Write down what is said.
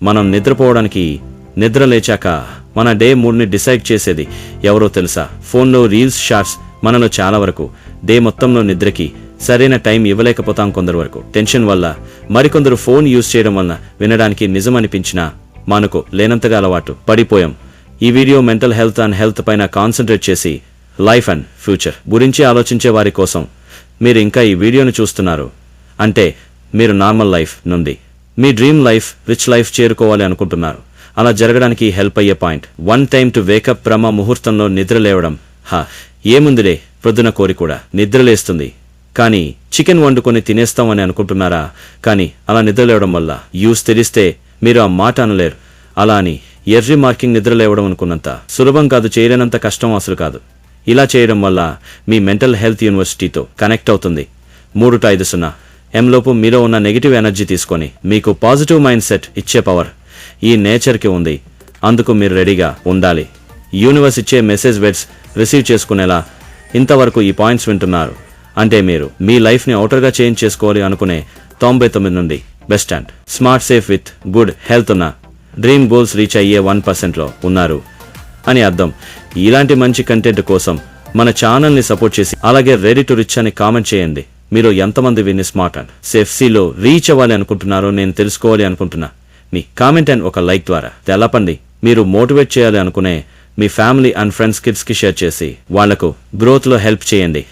మనం నిద్రపోవడానికి నిద్ర లేచాక మన డే మూడ్ని డిసైడ్ చేసేది ఎవరో తెలుసా? ఫోన్లో రీల్స్, షార్ట్స్ మనలో చాలా వరకు డే మొత్తంలో నిద్రకి సరైన టైం ఇవ్వలేకపోతాం. కొందరు వరకు టెన్షన్ వల్ల, మరికొందరు ఫోన్ యూజ్ చేయడం వల్ల వినడానికి నిజమనిపించినా మనకు లేనంతగా అలవాటు పడిపోయాం. ఈ video mental health and health పైన కాన్సన్ట్రేట్ చేసి లైఫ్ అండ్ ఫ్యూచర్ గురించి ఆలోచించే వారి కోసం. మీరు ఇంకా ఈ వీడియోను చూస్తున్నారు అంటే మీరు నార్మల్ లైఫ్ నుండి మీ డ్రీమ్ లైఫ్, రిచ్ లైఫ్ చేరుకోవాలి అనుకుంటున్నారు. అలా జరగడానికి హెల్ప్ అయ్యే పాయింట్ 1 టైమ్ టు వేకప్. బ్రహ్మ ముహూర్తంలో నిద్ర లేవడం. ఏముందిలే, ప్రొద్దున కోరి కూడా నిద్రలేస్తుంది, కానీ చికెన్ వండుకొని తినేస్తామని అనుకుంటున్నారా? కానీ అలా నిద్రలేవడం వల్ల యూస్ తెలిస్తే మీరు ఆ మాట అనలేరు. అలా అని ఎర్రీ మార్కింగ్ నిద్రలేవడం అనుకున్నంత సులభం కాదు, చేయలేనంత కష్టం అసలు కాదు. ఇలా చేయడం వల్ల మీ మెంటల్ హెల్త్ యూనివర్సిటీతో కనెక్ట్ అవుతుంది. 3-5 లోపు మీలో ఉన్న నెగిటివ్ ఎనర్జీ తీసుకొని మీకు పాజిటివ్ మైండ్ సెట్ ఇచ్చే పవర్ ఈ నేచర్కి ఉంది. అందుకు మీరు రెడీగా ఉండాలి. యూనివర్స్ ఇచ్చే మెసేజ్ వర్డ్స్ రిసీవ్ చేసుకునేలా. ఇంతవరకు ఈ పాయింట్స్ వింటున్నారు అంటే మీరు మీ లైఫ్ని అవుటర్గా చేంజ్ చేసుకోవాలి అనుకునే 99 నుండి best and smart, safe with good health ఉన్న డ్రీమ్ గోల్స్ రీచ్ అయ్యే 1%లో ఉన్నారు అని అర్థం. ఇలాంటి మంచి కంటెంట్ కోసం మన ఛానల్ని సపోర్ట్ చేసి అలాగే రెడీ టు రిచ్ అని కామెంట్ చేయండి. మీరు ఎంతమంది విని స్మార్ట్ అండ్ సేఫ్సీలో రీచ్ అవ్వాలి అనుకుంటున్నారో నేను తెలుసుకోవాలి అనుకుంటున్నా. మీ కామెంట్ అండ్ ఒక లైక్ ద్వారా తెలపండి. మీరు మోటివేట్ చేయాలి అనుకునే మీ ఫ్యామిలీ అండ్ ఫ్రెండ్స్, కిడ్స్కి షేర్ చేసి వాళ్లకు గ్రోత్లో హెల్ప్ చేయండి.